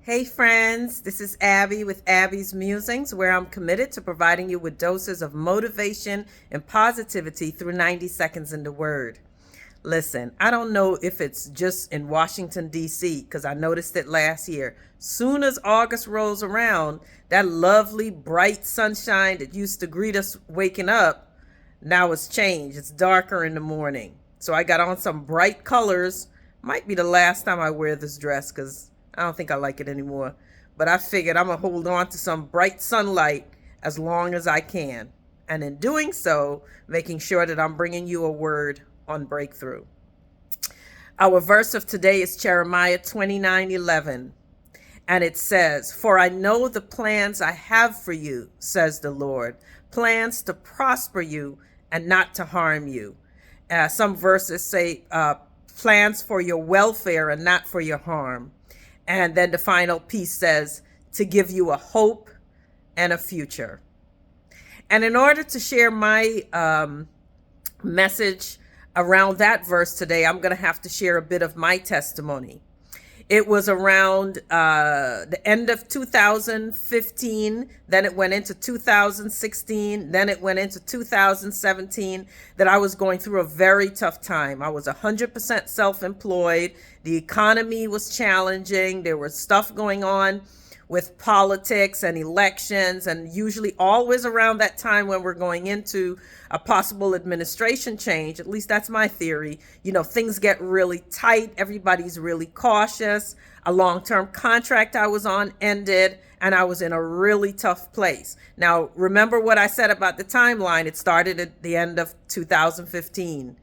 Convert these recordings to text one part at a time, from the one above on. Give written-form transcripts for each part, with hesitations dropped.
Hey friends, this is Abby with Abby's Musings, where I'm committed to providing you with doses of motivation and positivity through 90 seconds in the Word. Listen, I don't know if it's just in Washington, D.C., because I noticed it last year. Soon as August rolls around, that lovely bright sunshine that used to greet us waking up, now it's changed. It's darker in the morning. So I got on some bright colors. Might be the last time I wear this dress because I don't think I like it anymore. But I figured I'm going to hold on to some bright sunlight as long as I can. And in doing so, making sure that I'm bringing you a word on breakthrough. Our verse of today is Jeremiah 29:11. And it says, "For I know the plans I have for you, says the Lord, plans to prosper you and not to harm you." Some verses say plans for your welfare and not for your harm. And then the final piece says, to give you a hope and a future. And in order to share my message around that verse today, I'm going to have to share a bit of my testimony. It was around the end of 2015, then it went into 2016, then it went into 2017 that I was going through a very tough time. I was 100% self-employed. The economy was challenging. There was stuff going on with politics and elections, and usually always around that time when we're going into a possible administration change, at least that's my theory, things get really tight. Everybody's really cautious. A long-term contract I was on ended, and I was in a really tough place. Now, remember what I said about the timeline. It started at the end of 2015.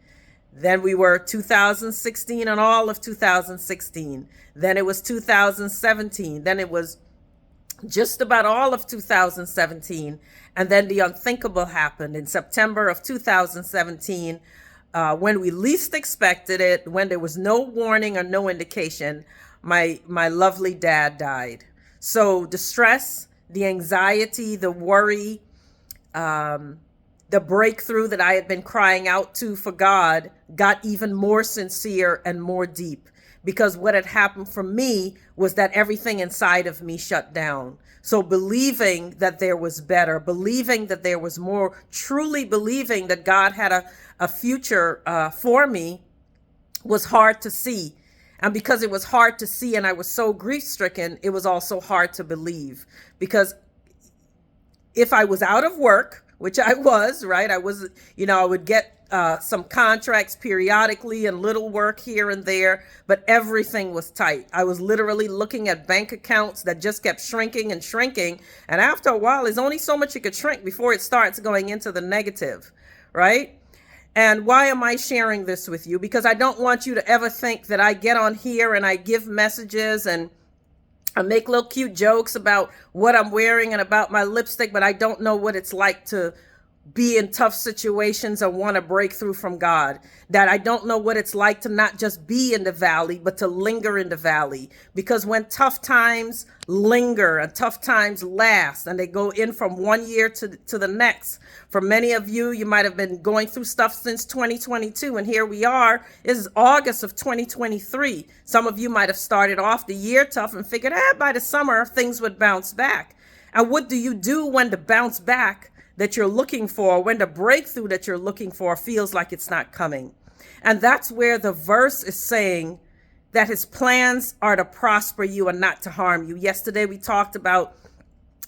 Then we were 2016 and all of 2016. Then it was 2017. Then it was just about all of 2017. And then the unthinkable happened in September of 2017, when we least expected it, when there was no warning or no indication. My lovely dad died. So the stress, the anxiety, the worry, the breakthrough that I had been crying out to for God got even more sincere and more deep, because what had happened for me was that everything inside of me shut down. So believing that there was better, believing that there was more, truly believing that God had a future for me was hard to see. And because it was hard to see and I was so grief-stricken, it was also hard to believe. Because if I was out of work, which I was, right? I was, I would get some contracts periodically and little work here and there, but everything was tight. I was literally looking at bank accounts that just kept shrinking and shrinking. And after a while, there's only so much you could shrink before it starts going into the negative, right? And why am I sharing this with you? Because I don't want you to ever think that I get on here and I give messages and I make little cute jokes about what I'm wearing and about my lipstick, but I don't know what it's like to be in tough situations and want a breakthrough from God. That I don't know what it's like to not just be in the valley, but to linger in the valley. Because when tough times linger and tough times last, and they go in from one year to the next. For many of you, you might have been going through stuff since 2022, and here we are. This is August of 2023. Some of you might have started off the year tough and figured, by the summer, things would bounce back. And what do you do when the bounce back that you're looking for, when the breakthrough that you're looking for feels like it's not coming? And that's where the verse is saying that his plans are to prosper you and not to harm you. Yesterday we talked about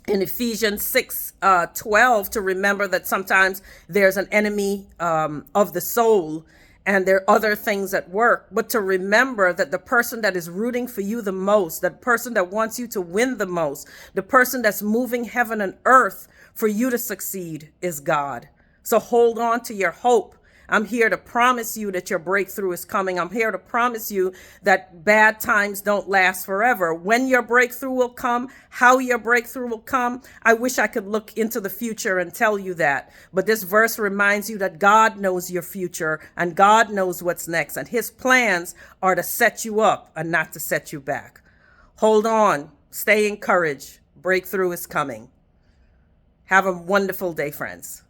in Ephesians 6:12 to remember that sometimes there's an enemy of the soul and there are other things at work, but to remember that the person that is rooting for you the most, the person that wants you to win the most, the person that's moving heaven and earth for you to succeed is God. So hold on to your hope. I'm here to promise you that your breakthrough is coming. I'm here to promise you that bad times don't last forever. When your breakthrough will come, how your breakthrough will come, I wish I could look into the future and tell you that. But this verse reminds you that God knows your future and God knows what's next. And his plans are to set you up and not to set you back. Hold on. Stay encouraged. Breakthrough is coming. Have a wonderful day, friends.